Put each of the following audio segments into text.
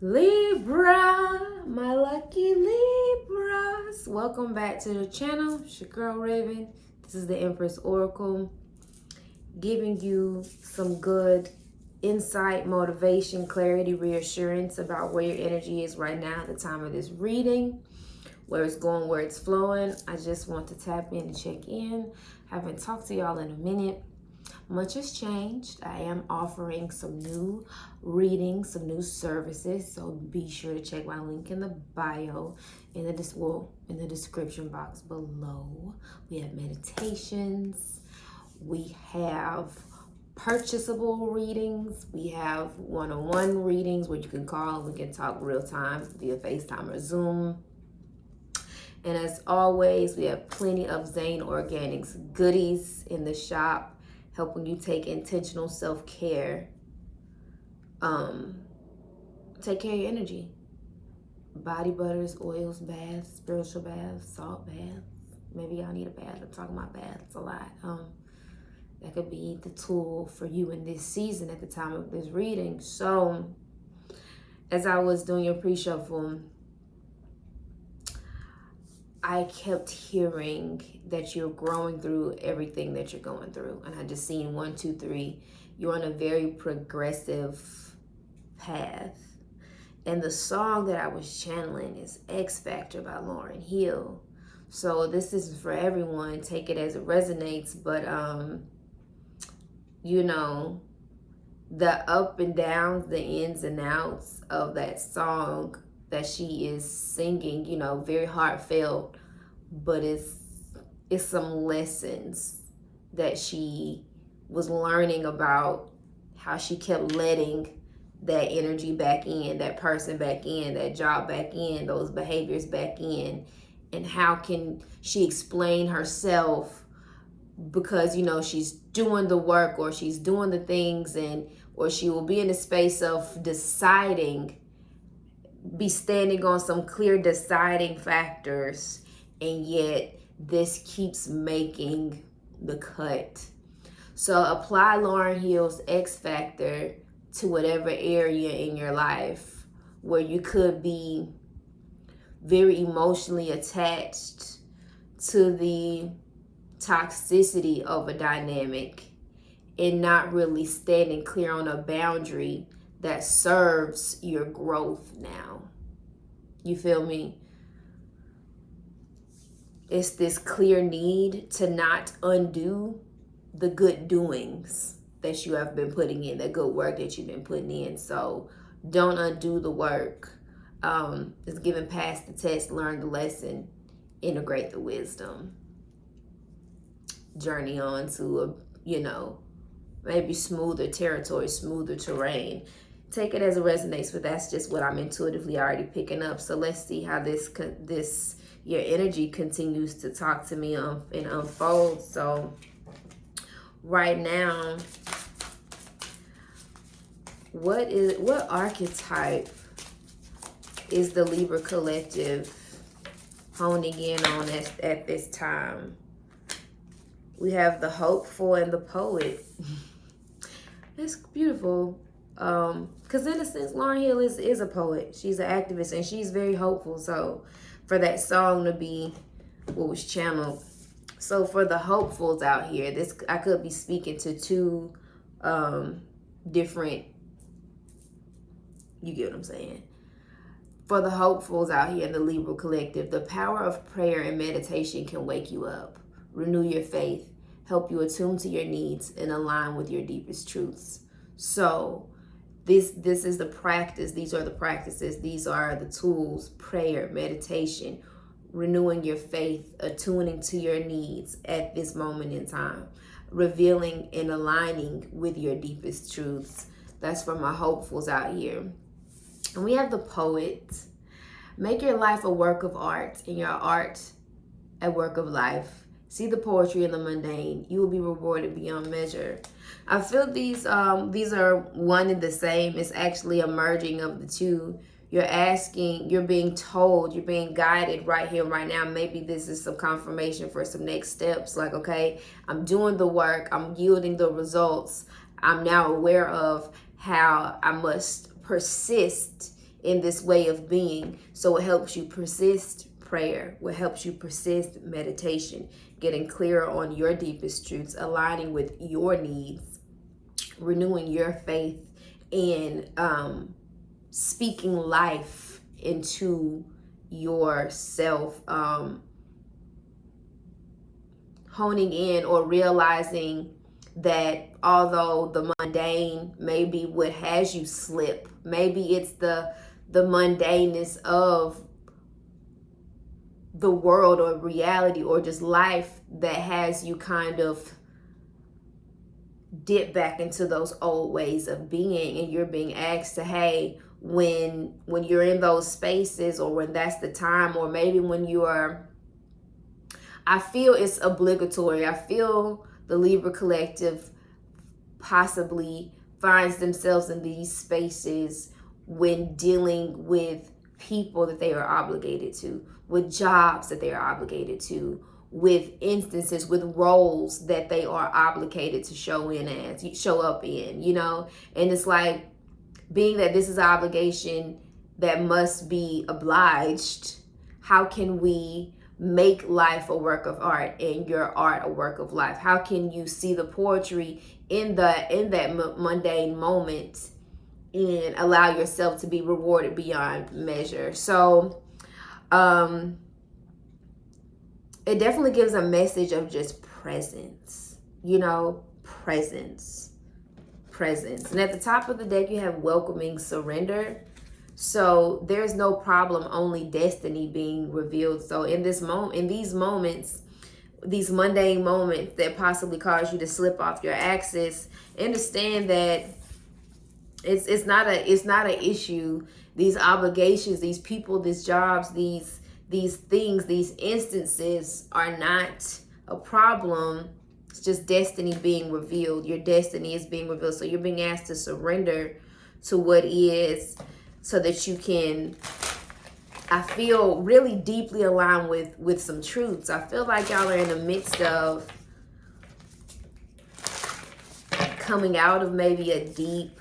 Libra, my lucky Libras. Welcome back to the channel. It's your girl Raven. This is the Empress Oracle, giving you some good insight, motivation, clarity, reassurance about where your energy is right now at the time of this reading, where it's going, where it's flowing. I just want to tap in and check in. Haven't talked to y'all in a minute. Much has changed. I am offering some new readings, some new services, so be sure to check my link in the bio, in the description box below. We have meditations, we have purchasable readings, we have one-on-one readings where you can call and we can talk real time via FaceTime or Zoom. And as always, we have plenty of Xane Organix goodies in the shop, helping you take intentional self-care. Take care of your energy. Body butters, oils, baths, spiritual baths, salt baths. Maybe y'all need a bath. I'm talking about baths a lot. That could be the tool for you in this season at the time of this reading. So, as I was doing your pre-shuffle, I kept hearing that you're growing through everything that you're going through. And I just seen 1, 2, 3. You're on a very progressive path. And the song that I was channeling is X Factor by Lauryn Hill. So this is for everyone. Take it as it resonates. But, you know, the up and downs, the ins and outs of that song that she is singing, you know, very heartfelt, but it's some lessons that she was learning about how she kept letting that energy back in, that person back in, that job back in, those behaviors back in, and how can she explain herself, because, you know, she's doing the work or she's doing the things, and or she will be in a space of deciding, be standing on some clear deciding factors, and yet this keeps making the cut. So apply Lauryn Hill's X Factor to whatever area in your life where you could be very emotionally attached to the toxicity of a dynamic and not really standing clear on a boundary that serves your growth now. You feel me? It's this clear need to not undo the good doings that you have been putting in, the good work that you've been putting in. So don't undo the work. It's given past the test, learn the lesson, integrate the wisdom. Journey on to a, you know, maybe smoother territory, smoother terrain. Take it as it resonates, but that's just what I'm intuitively already picking up. So let's see how this your energy continues to talk to me and unfold. So right now, what archetype is the Libra collective honing in on at this time? We have the hopeful and the poet. It's beautiful. Because in a sense, Lauryn Hill is a poet. She's an activist and she's very hopeful. So for that song to be what was channeled. So for the hopefuls out here, I could be speaking to two different, you get what I'm saying? For the hopefuls out here in the Libra collective, the power of prayer and meditation can wake you up, renew your faith, help you attune to your needs, and align with your deepest truths. So this is the practice. These are the practices. These are the tools: prayer, meditation, renewing your faith, attuning to your needs at this moment in time, revealing and aligning with your deepest truths. That's for my hopefuls out here. And we have the poet. Make your life a work of art, and your art a work of life. See the poetry in the mundane. You will be rewarded beyond measure. I feel these are one and the same. It's actually a merging of the two. You're asking, you're being told, you're being guided right here, right now. Maybe this is some confirmation for some next steps. Like, okay, I'm doing the work. I'm yielding the results. I'm now aware of how I must persist in this way of being. So it helps you persist prayer, what helps you persist meditation, getting clearer on your deepest truths, aligning with your needs, renewing your faith, and speaking life into yourself, honing in or realizing that although the mundane may be what has you slip, maybe it's the mundaneness of the world or reality or just life that has you kind of dip back into those old ways of being, and you're being asked to, hey, when you're in those spaces, or when that's the time, or maybe when you are, I feel it's obligatory. I feel the Libra collective possibly finds themselves in these spaces when dealing with people that they are obligated to, with jobs that they are obligated to, with instances, with roles that they are obligated to show up in, you know? And it's like, being that this is an obligation that must be obliged, how can we make life a work of art and your art a work of life? How can you see the poetry in that mundane moment and allow yourself to be rewarded beyond measure? So it definitely gives a message of just presence, you know, presence. And at the top of the deck, you have welcoming surrender. So there's no problem, only destiny being revealed. So in this moment, in these moments, these mundane moments that possibly cause you to slip off your axis, understand that it's not an issue. These obligations, these people, these jobs, these things, these instances are not a problem. It's just destiny being revealed. Your destiny is being revealed. So you're being asked to surrender to what is, so that you can, I feel, really deeply align with some truths. I feel like y'all are in the midst of coming out of maybe a deep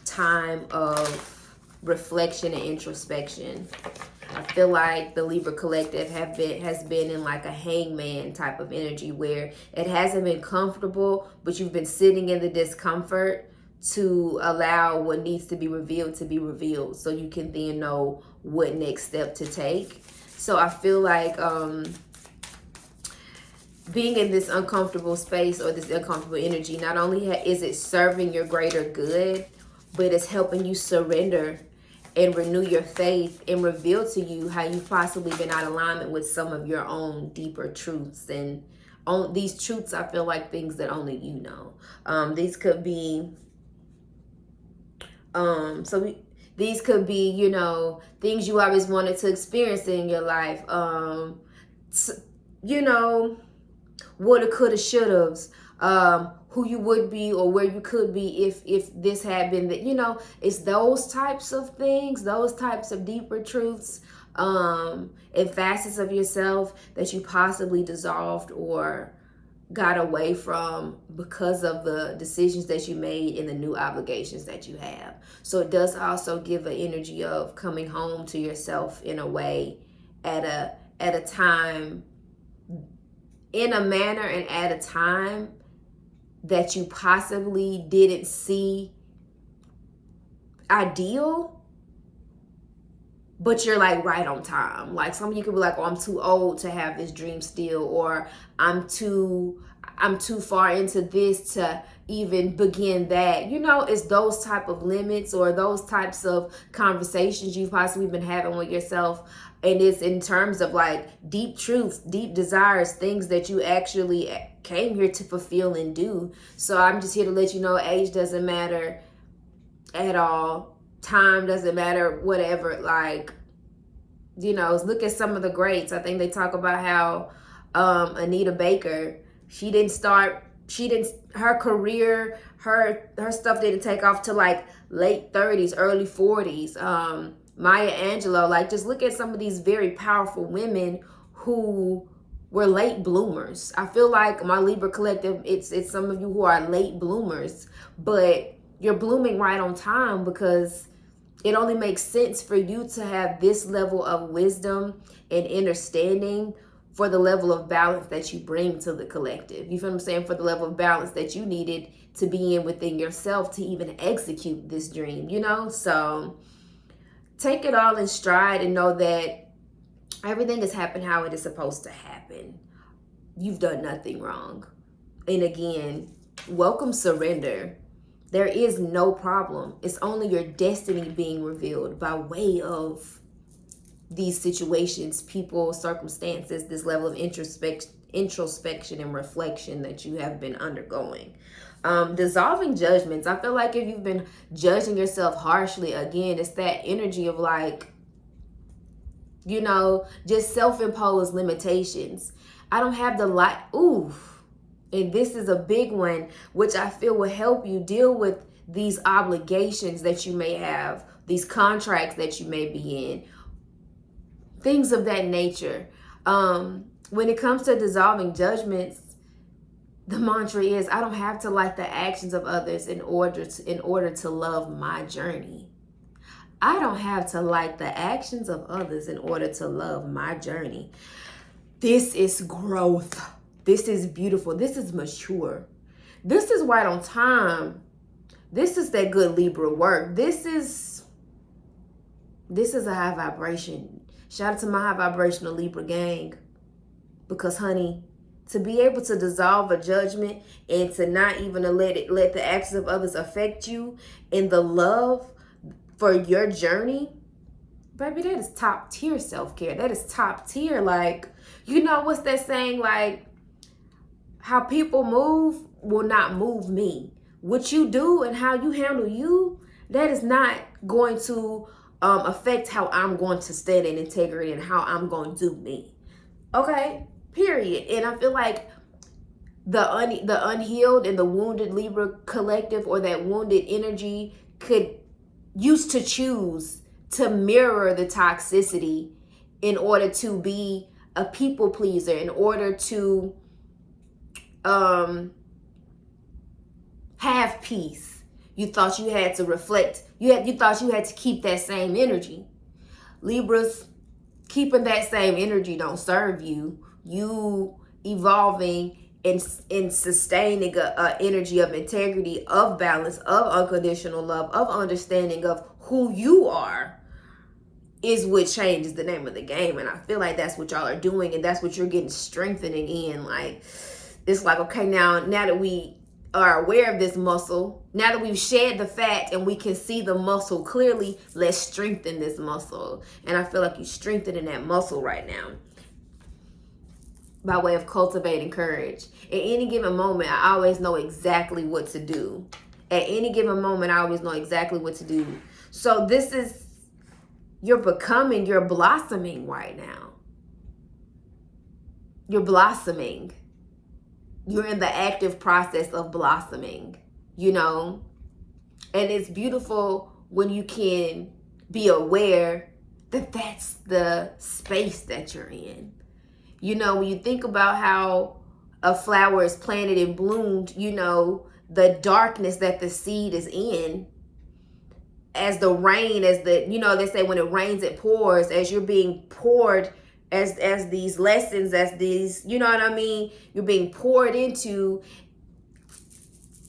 time of reflection and introspection. I feel like the Libra collective has been in like a hangman type of energy, where it hasn't been comfortable, but you've been sitting in the discomfort to allow what needs to be revealed, so you can then know what next step to take. So I feel like being in this uncomfortable space or this uncomfortable energy, not only is it serving your greater good, but it's helping you surrender and renew your faith and reveal to you how you've possibly been out of alignment with some of your own deeper truths. And these truths, I feel like things that only you know. These could be, these could be, you know, things you always wanted to experience in your life. You know, woulda, coulda, shouldas. Who you would be or where you could be if this had been that, you know, it's those types of things, those types of deeper truths, and facets of yourself that you possibly dissolved or got away from because of the decisions that you made and the new obligations that you have. So it does also give an energy of coming home to yourself in a way, at a time, in a manner and at a time that you possibly didn't see ideal, but you're like right on time. Like some of you could be like, oh, I'm too old to have this dream still, or I'm too far into this to even begin that. You know, it's those type of limits or those types of conversations you've possibly been having with yourself. And it's in terms of like deep truths, deep desires, things that you actually came here to fulfill and do. So I'm just here to let you know, age doesn't matter at all. Time doesn't matter, whatever. Like, you know, look at some of the greats. I think they talk about how Anita Baker, her career, her stuff didn't take off till like late 30s, early 40s. Maya Angelou, like just look at some of these very powerful women who were late bloomers. I feel like my Libra collective, it's some of you who are late bloomers, but you're blooming right on time, because it only makes sense for you to have this level of wisdom and understanding for the level of balance that you bring to the collective. You feel what I'm saying? For the level of balance that you needed to be in within yourself to even execute this dream, you know? So take it all in stride and know that everything has happened how it is supposed to happen. You've done nothing wrong. And again, welcome surrender. There is no problem. It's only your destiny being revealed by way of these situations, people, circumstances, this level of introspection and reflection that you have been undergoing. Dissolving judgments. I feel like if you've been judging yourself harshly, again, it's that energy of like, you know, just self-imposed limitations. I don't have the light. Ooh. And this is a big one, which I feel will help you deal with these obligations that you may have, these contracts that you may be in, things of that nature. When it comes to dissolving judgments, the mantra is, I don't have to like the actions of others in order to love my journey. I don't have to like the actions of others in order to love my journey. This is growth. This is beautiful. This is mature. This is right on time. This is that good Libra work. This is a high vibration. Shout out to my high vibrational Libra gang. Because honey, to be able to dissolve a judgment and to not even let the actions of others affect you in the love for your journey, baby, that is top tier self-care. That is top tier. Like, you know, what's that saying? Like, how people move will not move me. What you do and how you handle you, that is not going to affect how I'm going to stand in integrity and how I'm going to do me. Okay, period. And I feel like the unhealed and the wounded Libra collective, or that wounded energy, could used to choose to mirror the toxicity in order to be a people pleaser, in order to have peace. You thought you had to reflect. You thought you had to keep that same energy. Libras, keeping that same energy don't serve you. You evolving and sustaining a energy of integrity, of balance, of unconditional love, of understanding of who you are, is what changes the name of the game. And I feel like that's what y'all are doing, and that's what you're getting strengthening in. Like, it's like, okay, now that we are aware of this muscle, now that we've shed the fat and we can see the muscle clearly, let's strengthen this muscle. And I feel like you're strengthening that muscle right now by way of cultivating courage. At any given moment, I always know exactly what to do. At any given moment, I always know exactly what to do. So this is, you're blossoming right now. You're blossoming. You're in the active process of blossoming, you know? And it's beautiful when you can be aware that that's the space that you're in. You know, when you think about how a flower is planted and bloomed, you know, the darkness that the seed is in, as the rain, as the, you know, they say when it rains, it pours, as you're being poured, as these lessons, as these, you know what I mean, you're being poured into,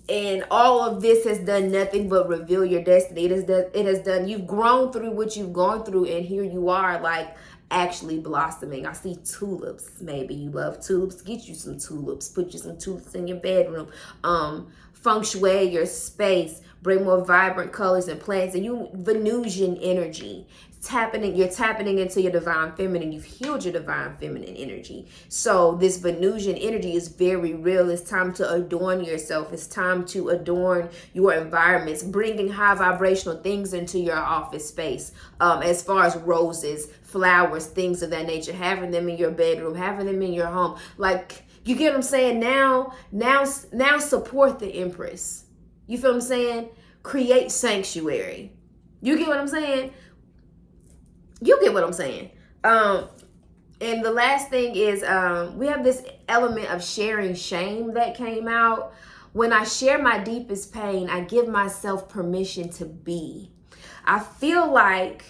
and all of this has done nothing but reveal your destiny. It has done, you've grown through what you've gone through, and here you are, like, actually blossoming. I see tulips. Maybe you love tulips. Get you some tulips. Put you some tulips in your bedroom. Feng shui your space. Bring more vibrant colors and plants. And you, Venusian energy. You're tapping into your divine feminine. You've healed your divine feminine energy. So this Venusian energy is very real. It's time to adorn yourself. It's time to adorn your environments, bringing high vibrational things into your office space. As far as roses, flowers, things of that nature, having them in your bedroom, having them in your home. Like, you get what I'm saying? Now support the Empress. You feel what I'm saying? Create sanctuary. You get what I'm saying? You get what I'm saying. And the last thing is, we have this element of sharing shame that came out, When I share my deepest pain, I give myself permission to be. I feel like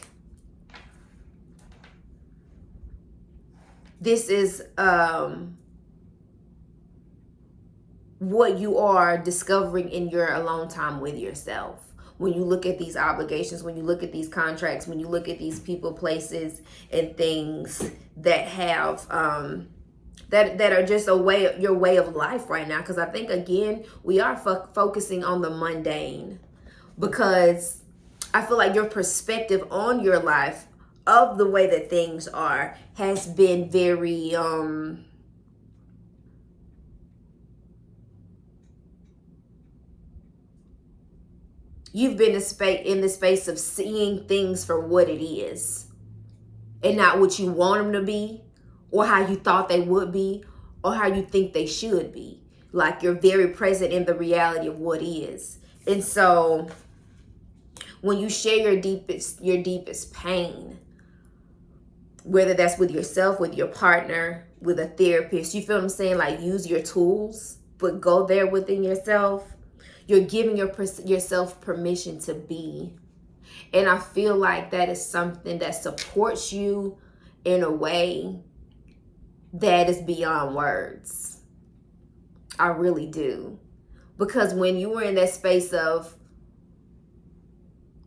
this is what you are discovering in your alone time with yourself. When you look at these obligations, when you look at these contracts, when you look at these people, places, and things that have that are just your way of life right now. Because I think, again, we are focusing on the mundane, because I feel like your perspective on your life of the way that things are has been very you've been in the space of seeing things for what it is and not what you want them to be, or how you thought they would be, or how you think they should be. Like, you're very present in the reality of what is. And so when you share your deepest pain, whether that's with yourself, with your partner, with a therapist, you feel what I'm saying? Like, use your tools, but go there within yourself. You're giving yourself permission to be. And I feel like that is something that supports you in a way that is beyond words. I really do. Because when you were in that space of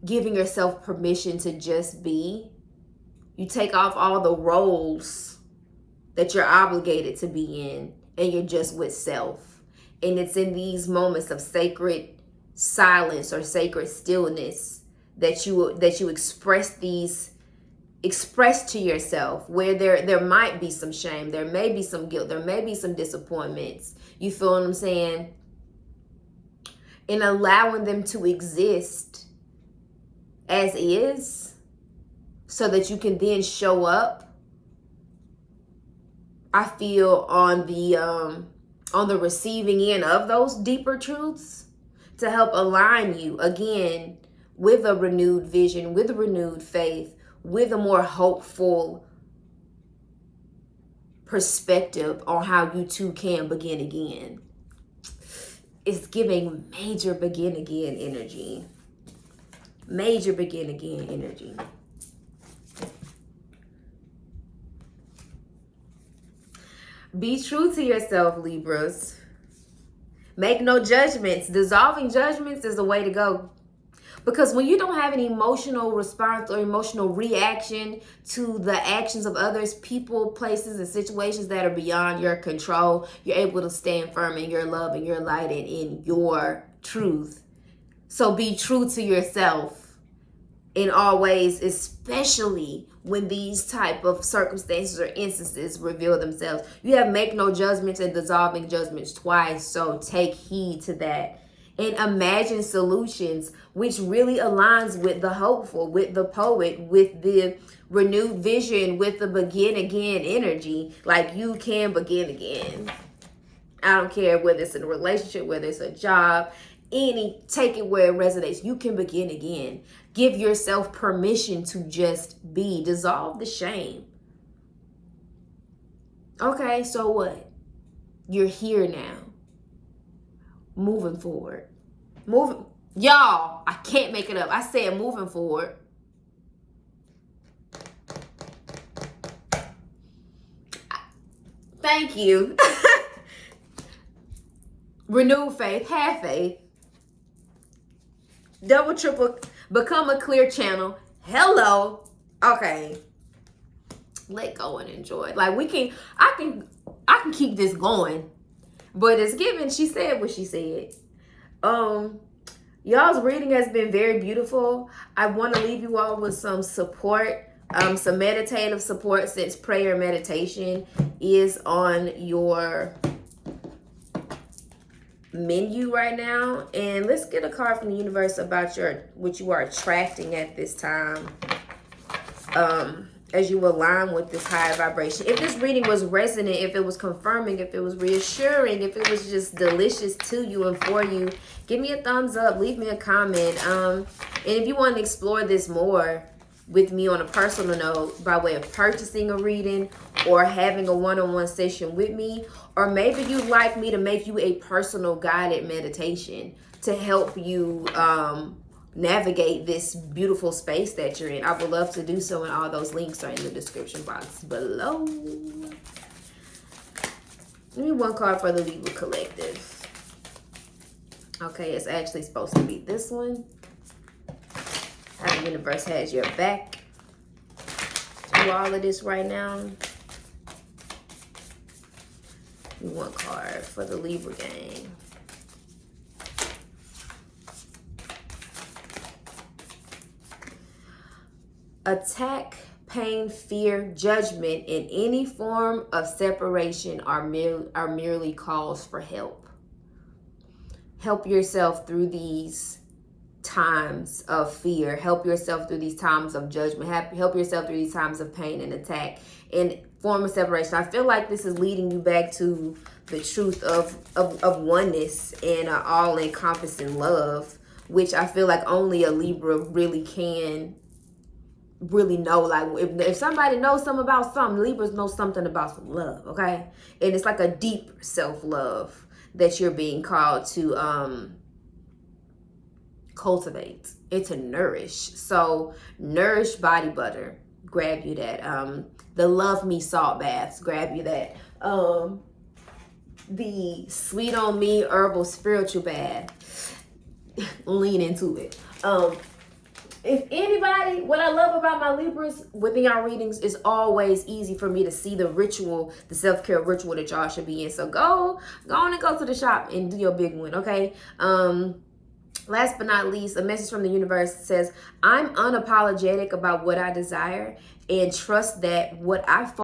giving yourself permission to just be, you take off all the roles that you're obligated to be in, and you're just with self. And it's in these moments of sacred silence or sacred stillness that you express to yourself, where there might be some shame, there may be some guilt, there may be some disappointments. You feel what I'm saying? And allowing them to exist as is, so that you can then show up, I feel, on the receiving end of those deeper truths, to help align you again with a renewed vision, with a renewed faith, with a more hopeful perspective on how you too can begin again. It's giving major begin again energy. Major begin again energy. Be true to yourself, Libras. Make no judgments. Dissolving judgments is the way to go. Because when you don't have an emotional response or emotional reaction to the actions of others, people, places, and situations that are beyond your control, you're able to stand firm in your love and your light and in your truth. So be true to yourself in all ways, especially when these type of circumstances or instances reveal themselves. You have make no judgments and dissolving judgments twice, so take heed to that. And imagine solutions, which really aligns with the hopeful, with the poet, with the renewed vision, with the begin again energy. Like, you can begin again. I don't care whether it's in a relationship, whether it's a job, take it where it resonates. You can begin again. Give yourself permission to just be. Dissolve the shame. Okay, so what? You're here now. Moving forward. Y'all, I can't make it up. I said moving forward. Thank you. Renewed faith. Have faith. Double, triple. Become a clear channel. Hello. Okay. Let go and enjoy. Like, I can keep this going. But it's given. She said what she said. Y'all's reading has been very beautiful. I want to leave you all with some support, some meditative support, since prayer and meditation is on your menu right now. And let's get a card from the universe about what you are attracting at this time, as you align with this higher vibration. If this reading was resonant, if it was confirming, if it was reassuring, if it was just delicious to you and for you, give me a thumbs up, leave me a comment. And if you want to explore this more, with me on a personal note by way of purchasing a reading or having a one-on-one session with me, or maybe you'd like me to make you a personal guided meditation to help you navigate this beautiful space that you're in, I would love to do so, and all those links are in the description box below. Give me one card for the Libra Collective. Okay, it's actually supposed to be this one. How the universe has your back through all of this right now. Give me one card for the Libra gang. Attack, pain, fear, judgment, in any form of separation are merely calls for help. Help yourself through these times of fear. Help yourself through these times of judgment. Help yourself through these times of pain and attack and form of separation. I feel like this is leading you back to the truth of oneness and all-encompassing love, which I feel like only a Libra really can really know. Like if somebody knows something about something, Libras know something about some love, okay? And it's like a deep self-love that you're being called to cultivate and to nourish. So nourish body butter, grab you that. The love me salt baths, grab you that. The sweet on me herbal spiritual bath, lean into it. If anybody, what I love about my Libras within y'all readings is always easy for me to see the ritual, the self-care ritual that y'all should be in. So go on and go to the shop and do your big one, okay? Last but not least, a message from the universe says, I'm unapologetic about what I desire and trust that what I